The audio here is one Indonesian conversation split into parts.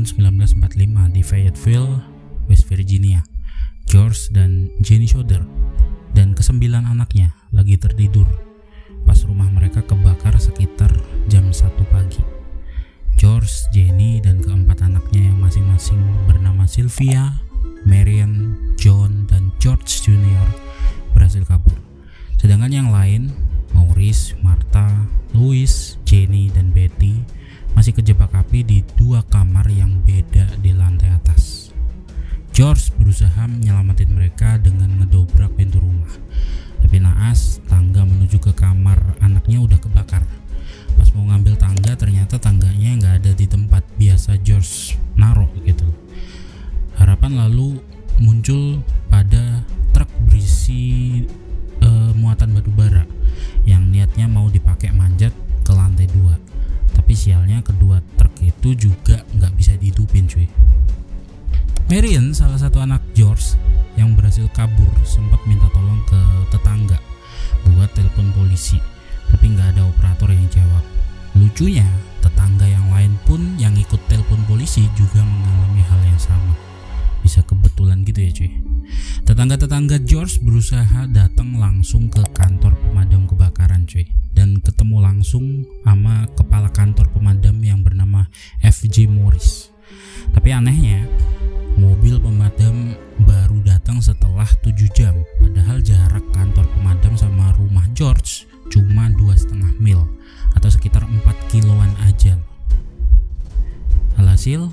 tahun 1945 di Fayetteville, West Virginia. George dan Jenny Soder dan kesembilan anaknya lagi tertidur pas rumah mereka kebakar sekitar jam 1 pagi. George, Jenny, dan keempat anaknya yang masing-masing bernama Sylvia, Marion, John, dan George Jr. berhasil kabur. Sedangkan yang lain, Maurice, Martha, Louis, Jenny, dan Betty masih kejebak api di 2 kamar yang beda di lantai atas. George berusaha menyelamatin mereka dengan ngedobrak pintu rumah. Tapi naas, tangga menuju ke kamar anaknya udah kebakar. Pas mau ngambil tangga, ternyata tangganya nggak ada di tempat biasa George naruh gitu. Harapan lalu muncul pada truk berisi muatan batu bara yang niatnya mau dipakai manjat ke lantai 2. Tapi sialnya kedua truk itu juga nggak bisa dihidupin cuy. Marion, salah satu anak George yang berhasil kabur, sempat minta tolong ke tetangga buat telepon polisi, tapi nggak ada operator yang jawab. Lucunya, tetangga yang lain pun yang ikut telepon polisi juga mengalami hal yang sama. Bisa kebetulan gitu ya cuy. Tetangga-tetangga George berusaha datang langsung ke kantor pemadam kebakaran cuy, dan ketemu langsung sama kepala kantor pemadam yang bernama F.J. Morris. Tapi anehnya, mobil pemadam baru datang setelah 7 jam, padahal jarak kantor pemadam sama rumah George cuma 2,5 mil atau sekitar 4 kiloan aja. Alhasil,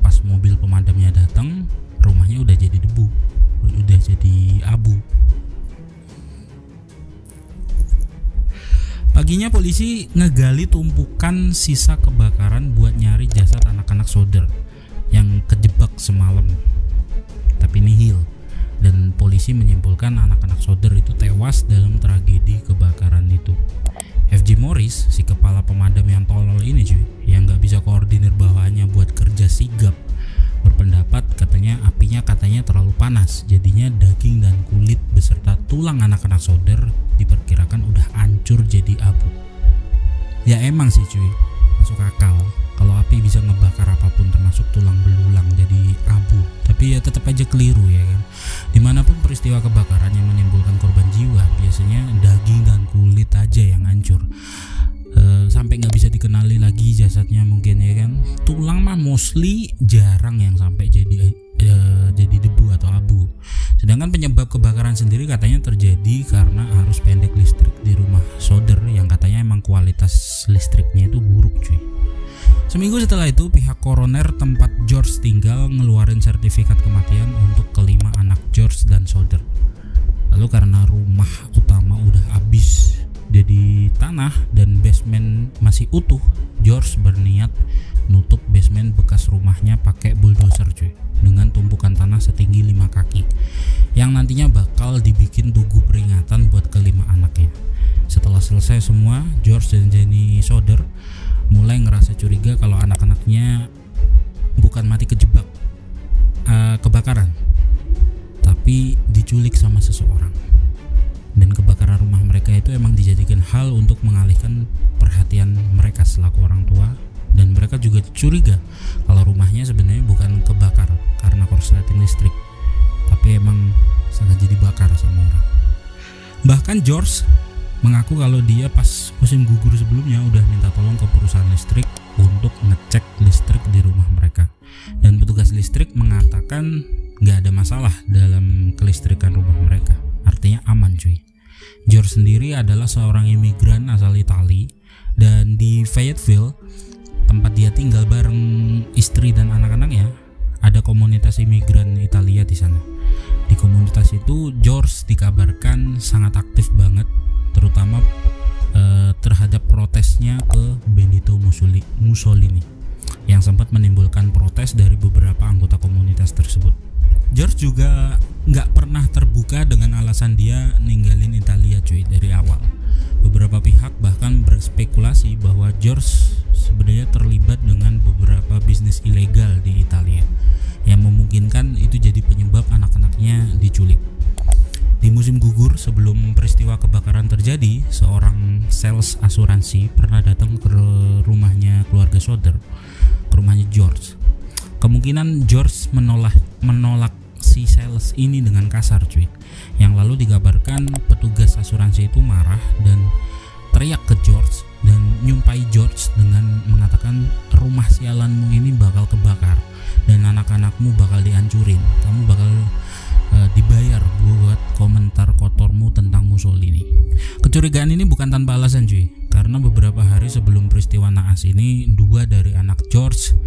pas mobil pemadamnya datang, rumahnya udah jadi debu, udah jadi abu. Paginya polisi ngegali tumpukan sisa kebakaran buat nyari jasad anak-anak Soder yang kejebak semalam, tapi nihil. Dan polisi menyimpulkan anak-anak Soder itu tewas dalam tragedi kebakaran itu. F.J. Morris, si kepala pemadam yang tolol ini cuy, yang gak bisa koordinir bawahannya buat kerja sigap, berpendapat apinya katanya terlalu panas, jadinya daging dan kulit beserta tulang anak-anak Soder diperkirakan udah hancur jadi abu. Ya emang sih cuy, masuk akal kalau api bisa ngebakar apapun termasuk tulang belulang jadi abu. Tapi ya tetap aja keliru ya kan. Dimanapun peristiwa kebakaran yang menimbulkan korban jiwa, biasanya daging dan kulit aja yang hancur, sampai nggak bisa dikenali lagi jasadnya mungkin ya kan. Tulang mah mostly jarang yang sampai jadi debu atau abu. Sedangkan penyebab kebakaran sendiri katanya terjadi karena arus pendek listrik di rumah Soder yang katanya emang kualitas listriknya itu buruk cuy. Seminggu setelah itu, pihak koroner tempat George tinggal ngeluarin sertifikat kematian untuk kelima anak George dan Soder. Lalu karena rumah utama udah habis jadi tanah dan basement masih utuh, George berniat nutup basement bekas rumahnya pakai bulldozer cuy, dengan tumpukan tanah setinggi 5 kaki yang nantinya bakal dibikin tugu peringatan buat kelima anaknya. Setelah selesai semua, George dan Jenny Soder mulai ngerasa curiga kalau anak-anaknya bukan mati kejebak kebakaran, tapi diculik sama seseorang. Dan kebakaran rumah mereka itu emang dijadikan hal untuk mengalihkan perhatian mereka selaku orang tua, dan mereka juga curiga kalau rumahnya sebenarnya bukan kebakar karena korsleting listrik, tapi emang sengaja dibakar sama orang. Bahkan George mengaku kalau dia pas musim gugur sebelumnya udah minta tolong ke perusahaan listrik untuk ngecek listrik di rumah mereka, dan petugas listrik mengatakan nggak ada masalah dalam kelistrikan rumah mereka, artinya aman cuy. George sendiri adalah seorang imigran asal Italia, dan di Fayetteville tempat dia tinggal bareng istri dan anak-anaknya ada komunitas imigran Italia di sana. Di komunitas itu George dikabarkan sangat aktif banget, terutama terhadap protesnya ke Benito Mussolini yang sempat menimbulkan protes dari beberapa anggota komunitas tersebut. George juga nggak pernah terbuka dengan alasan dia ninggalin Italia cuy dari awal. Beberapa pihak bahkan berspekulasi bahwa George sebenarnya terlibat dengan beberapa bisnis ilegal di Italia yang memungkinkan itu jadi penyebab anak-anaknya diculik. Di musim gugur sebelum peristiwa kebakaran terjadi, seorang sales asuransi pernah datang ke rumahnya keluarga Soder, ke rumahnya George. Kemungkinan George menolak si sales ini dengan kasar cuy. Yang lalu dikabarkan petugas asuransi itu marah dan teriak ke George dan nyumpai George dengan mengatakan rumah sialanmu ini bakal kebakar dan anak-anakmu bakal dihancurin. Kamu bakal dibayar buat komentar kotormu tentang Mussolini. Kecurigaan ini bukan tanpa alasan cuy, karena beberapa hari sebelum peristiwa naas ini, 2 dari anak George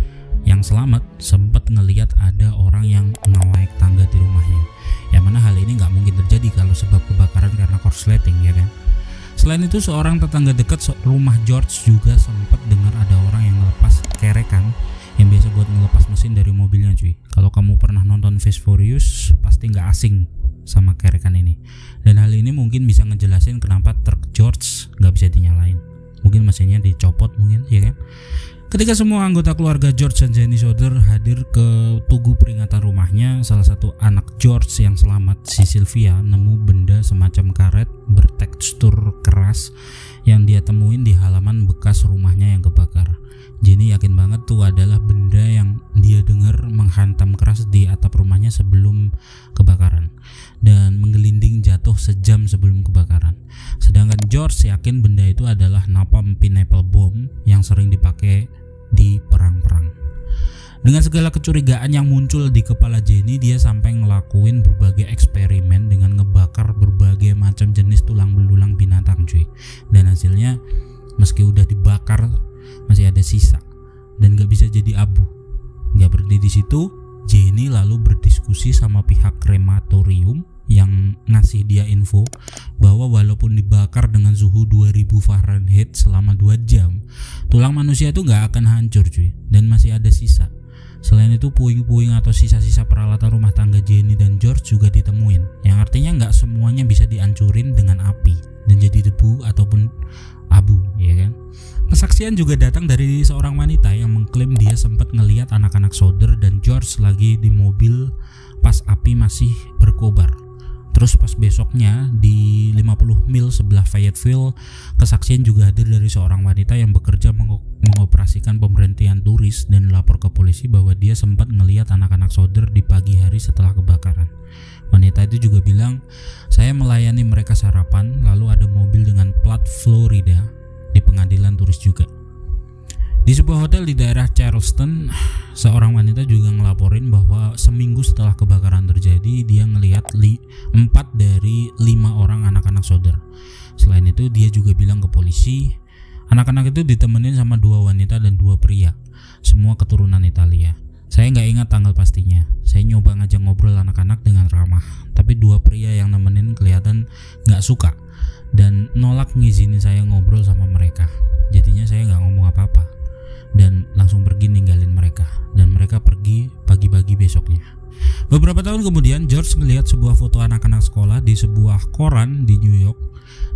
yang selamat sempat ngelihat ada orang yang naik tangga di rumahnya. Yang mana hal ini nggak mungkin terjadi kalau sebab kebakaran karena korsleting, ya kan. Selain itu, seorang tetangga dekat rumah George juga sempat dengar ada orang yang ngelepas kerekan yang biasa buat ngelepas mesin dari mobilnya cuy. Kalau kamu pernah nonton Fast Furious pasti nggak asing sama kerekan ini. Dan hal ini mungkin bisa ngejelasin kenapa truk George nggak bisa dinyalain. Mungkin mesinnya dicopot mungkin, ya kan. Ketika semua anggota keluarga George dan Jenny Soder hadir ke tugu peringatan rumahnya, salah satu anak George yang selamat, si Sylvia, nemu benda semacam karet bertekstur keras yang dia temuin di halaman bekas rumahnya yang kebakar. Jenny yakin banget tuh adalah benda yang dia dengar menghantam keras di atap rumahnya sebelum kebakaran dan menggelinding jatuh sejam sebelum kebakaran. Sedangkan George yakin benda itu adalah napalm pineapple bomb yang sering dipakai di perang-perang. Dengan segala kecurigaan yang muncul di kepala Jenny, dia sampai ngelakuin berbagai eksperimen dengan ngebakar berbagai macam jenis tulang belulang binatang cuy. Dan hasilnya meski udah dibakar masih ada sisa dan gak bisa jadi abu. Gak berhenti di situ, Jenny lalu berdiskusi sama pihak krematorium yang ngasih dia info bahwa walaupun dibakar dengan suhu 2000 Fahrenheit selama 2 jam, tulang manusia itu gak akan hancur cuy, dan masih ada sisa. Selain itu, puing-puing atau sisa-sisa peralatan rumah tangga Jenny dan George juga ditemuin, yang artinya gak semuanya bisa dihancurin dengan api dan jadi debu ataupun abu, ya kan. Kesaksian juga datang dari seorang wanita yang mengklaim dia sempat ngelihat anak-anak Soder dan George lagi di mobil pas api masih berkobar. Terus pas besoknya di 50 mil sebelah Fayetteville, kesaksian juga hadir dari seorang wanita yang bekerja mengoperasikan pemberhentian turis dan lapor ke polisi bahwa dia sempat ngelihat anak-anak Soder di pagi hari setelah kebakaran. Wanita itu juga bilang, saya melayani mereka sarapan, lalu ada mobil dengan plat Florida di pengadilan turis juga. Di sebuah hotel di daerah Charleston, seorang wanita juga ngelaporin bahwa seminggu setelah kebakaran terjadi, dia ngelihat 4 dari 5 orang anak-anak Soder. Selain itu, dia juga bilang ke polisi, anak-anak itu ditemenin sama 2 wanita dan 2 pria, semua keturunan Italia. Saya nggak ingat tanggal pastinya. Saya nyoba ngajak ngobrol anak-anak dengan ramah, tapi 2 pria yang nemenin kelihatan nggak suka dan nolak ngizinin saya ngobrol sama mereka. Jadinya saya nggak ngomong apa-apa dan langsung pergi ninggalin mereka, dan mereka pergi pagi-pagi besoknya. Beberapa tahun kemudian, George ngelihat sebuah foto anak-anak sekolah di sebuah koran di New York,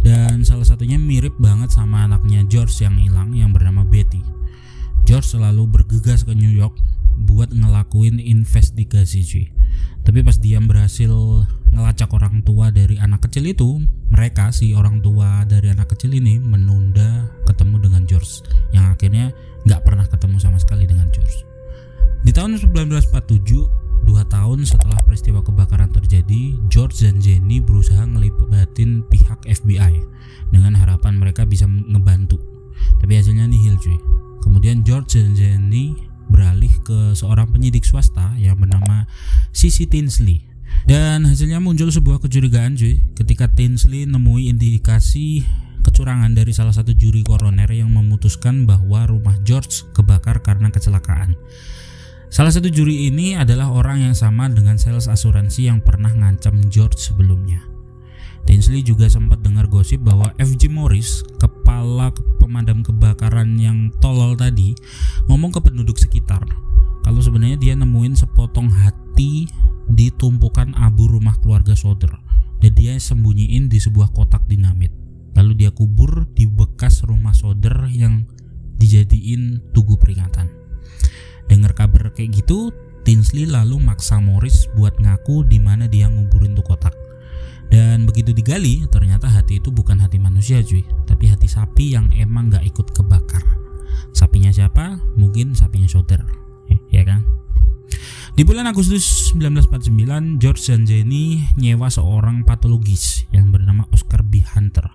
dan salah satunya mirip banget sama anaknya George yang hilang yang bernama Betty. George selalu bergegas ke New York buat ngelakuin investigasi cuy. Tapi pas dia berhasil ngelacak orang tua dari anak kecil itu, mereka si orang tua dari anak kecil ini menunda ketemu dengan George, yang akhirnya gak pernah ketemu sama sekali dengan George. Di tahun 1947, 2 tahun setelah peristiwa kebakaran terjadi, George dan Jenny berusaha ngelibatin pihak FBI dengan harapan mereka bisa ngebantu. Tapi hasilnya nihil cuy. Kemudian George dan Jenny beralih ke seorang penyidik swasta yang bernama Sissy Tinsley, dan hasilnya muncul sebuah kecurigaan cuy ketika Tinsley nemui indikasi kecurangan dari salah satu juri koroner yang memutuskan bahwa rumah George kebakar karena kecelakaan. Salah satu juri ini adalah orang yang sama dengan sales asuransi yang pernah ngancam George sebelumnya. Tinsley juga sempat dengar gosip bahwa F.J. Morris, kepala pemadam kebakaran yang tolol tadi, ngomong ke penduduk sekitar kalau sebenarnya dia nemuin sepotong hati di tumpukan abu rumah keluarga Soder, dan dia sembunyiin di sebuah kotak dinamit. Lalu dia kubur di bekas rumah Soder yang dijadiin tugu peringatan. Dengar kabar kayak gitu, Tinsley lalu maksa Morris buat ngaku di mana dia nguburin tuh kotak. Dan begitu digali, ternyata hati itu bukan hati manusia cuy, tapi hati sapi yang emang gak ikut kebakar. Sapinya siapa? Mungkin sapinya Soder, ya kan? Di bulan Agustus 1949, George dan Jenny nyewa seorang patologis yang bernama Oscar B. Hunter.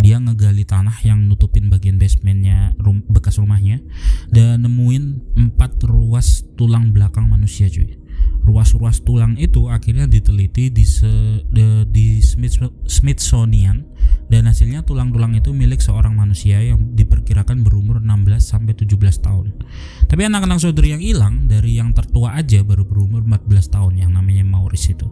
Dia ngegali tanah yang nutupin bagian basementnya bekas rumahnya dan nemuin 4 ruas tulang belakang manusia, cuy. Ruas-ruas tulang itu akhirnya diteliti di Smithsonian dan hasilnya tulang-tulang itu milik seorang manusia yang diperkirakan berumur 16 sampai 17 tahun. Tapi anak-anak saudara yang hilang dari yang tertua aja baru berumur 14 tahun yang namanya Maurice itu.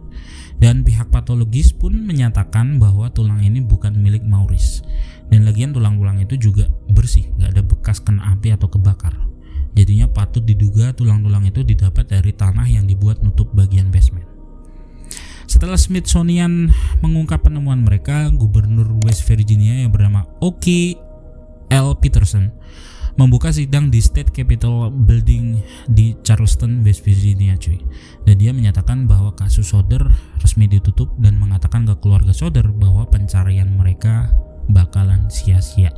Dan pihak patologis pun menyatakan bahwa tulang ini bukan milik Maurice. Dan lagian tulang-tulang itu juga bersih, gak ada bekas kena api atau kebakar. Jadinya patut diduga tulang-tulang itu didapat dari tanah yang dibuat nutup bagian basement. Setelah Smithsonian mengungkap penemuan mereka, Gubernur West Virginia yang bernama O.K. L. Peterson membuka sidang di State Capitol Building di Charleston, West Virginia, cuy. Dan dia menyatakan bahwa kasus Soder resmi ditutup dan mengatakan ke keluarga Soder bahwa pencarian mereka bakalan sia-sia.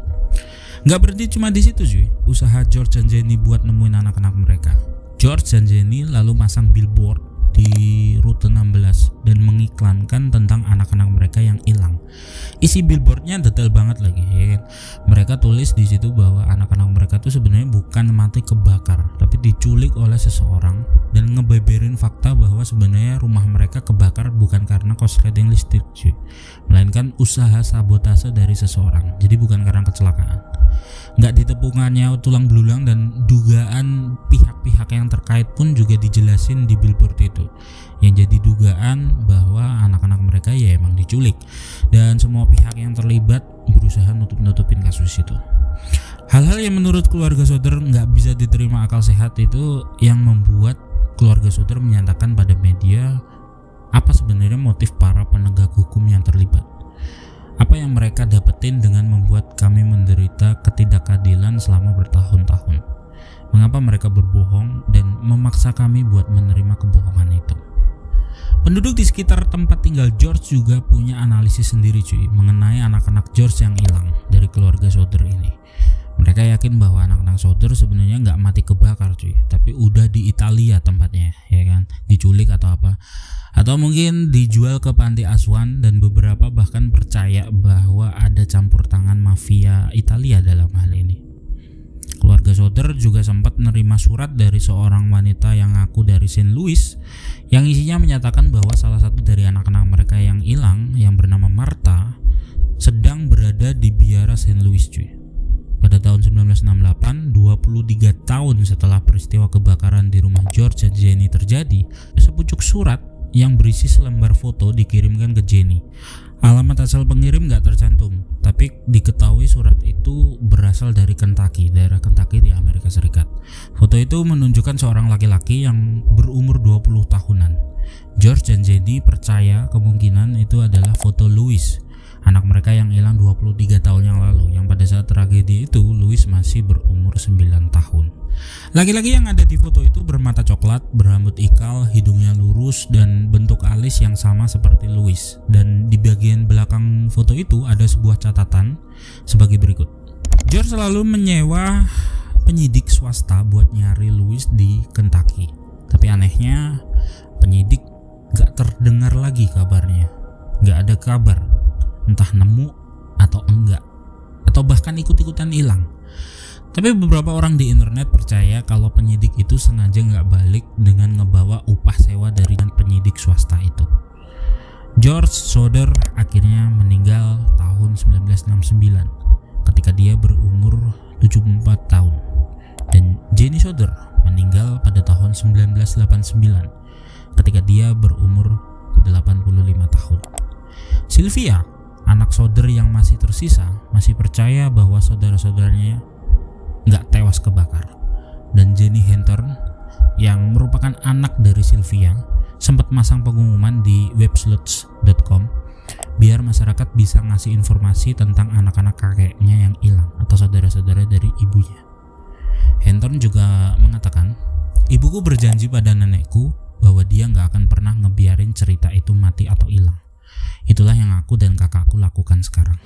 Gak berhenti cuma di situ, cuy. Usaha George dan Jenny buat nemuin anak-anak mereka. George dan Jenny lalu masang billboard di rute 16 dan mengiklankan tentang anak-anak mereka yang hilang. Isi billboardnya detail banget lagi, ya kan? Mereka tulis di situ bahwa anak-anak mereka tuh sebenarnya bukan mati kebakar, tapi diculik oleh seseorang dan ngebeberin fakta bahwa sebenarnya rumah mereka kebakar bukan karena korsleting listrik, cuy, melainkan usaha sabotase dari seseorang. Jadi bukan karena kecelakaan. Nggak ditepungannya tulang belulang dan dugaan pihak-pihak yang terkait pun juga dijelasin di billboard itu, yang jadi dugaan bahwa anak-anak mereka ya emang diculik dan semua pihak yang terlibat berusaha nutup-nutupin kasus itu. Hal-hal yang menurut keluarga Soder nggak bisa diterima akal sehat itu yang membuat keluarga Soder menyatakan pada media apa sebenarnya motif para penegak hukum yang terlibat. Apa yang mereka dapetin dengan membuat kami menderita ketidakadilan selama bertahun-tahun? Mengapa mereka berbohong dan memaksa kami buat menerima kebohongan itu? Penduduk di sekitar tempat tinggal George juga punya analisis sendiri, cuy, mengenai anak-anak George yang hilang dari keluarga Soder ini. Mereka yakin bahwa anak-anak Soder sebenarnya nggak mati kebakar, cuy, tapi udah di Italia tempatnya, ya kan, diculik atau apa, atau mungkin dijual ke panti asuhan, dan beberapa bahkan percaya bahwa ada campur tangan mafia Italia dalam hal ini. Keluarga Soder juga sempat menerima surat dari seorang wanita yang ngaku dari St. Louis yang isinya menyatakan bahwa salah satu dari anak-anak mereka yang hilang yang bernama Martha sedang berada di biara St. Louis, cuy. Pada tahun 1968, 23 tahun setelah peristiwa kebakaran di rumah George dan Jenny terjadi, sepucuk surat yang berisi selembar foto dikirimkan ke Jenny. Alamat asal pengirim gak tercantum, tapi diketahui surat itu berasal dari Kentucky, daerah Kentucky di Amerika Serikat. Foto itu menunjukkan seorang laki-laki yang berumur 20 tahunan. George dan Jenny percaya kemungkinan itu adalah foto Louis, anak mereka yang hilang 23 tahun yang lalu, yang pada saat tragedi itu Louis masih berumur 9 tahun. Laki-laki yang ada di foto itu bermata coklat, berambut ikal, hidungnya lurus, dan bentuk alis yang sama seperti Louis. Dan di bagian belakang foto itu ada sebuah catatan sebagai berikut. George selalu menyewa penyidik swasta buat nyari Louis di Kentucky. Tapi anehnya penyidik gak terdengar lagi kabarnya. Gak ada kabar, entah nemu atau enggak, atau bahkan ikut-ikutan hilang. Tapi beberapa orang di internet percaya kalau penyidik itu sengaja nggak balik dengan ngebawa upah sewa dari penyidik swasta itu. George Soder akhirnya meninggal tahun 1969 ketika dia berumur 74 tahun. Dan Jenny Soder meninggal pada tahun 1989 ketika dia berumur 85 tahun. Sylvia, anak Soder yang masih tersisa, masih percaya bahwa saudara-saudaranya nggak tewas kebakar. Dan Jenny Hunter yang merupakan anak dari Sylvia sempat masang pengumuman di websleuths.com biar masyarakat bisa ngasih informasi tentang anak-anak kakeknya yang hilang atau saudara-saudara dari ibunya. Hunter juga mengatakan, ibuku berjanji pada nenekku bahwa dia nggak akan pernah ngebiarin cerita itu mati atau hilang. Itulah yang aku dan kakakku lakukan sekarang.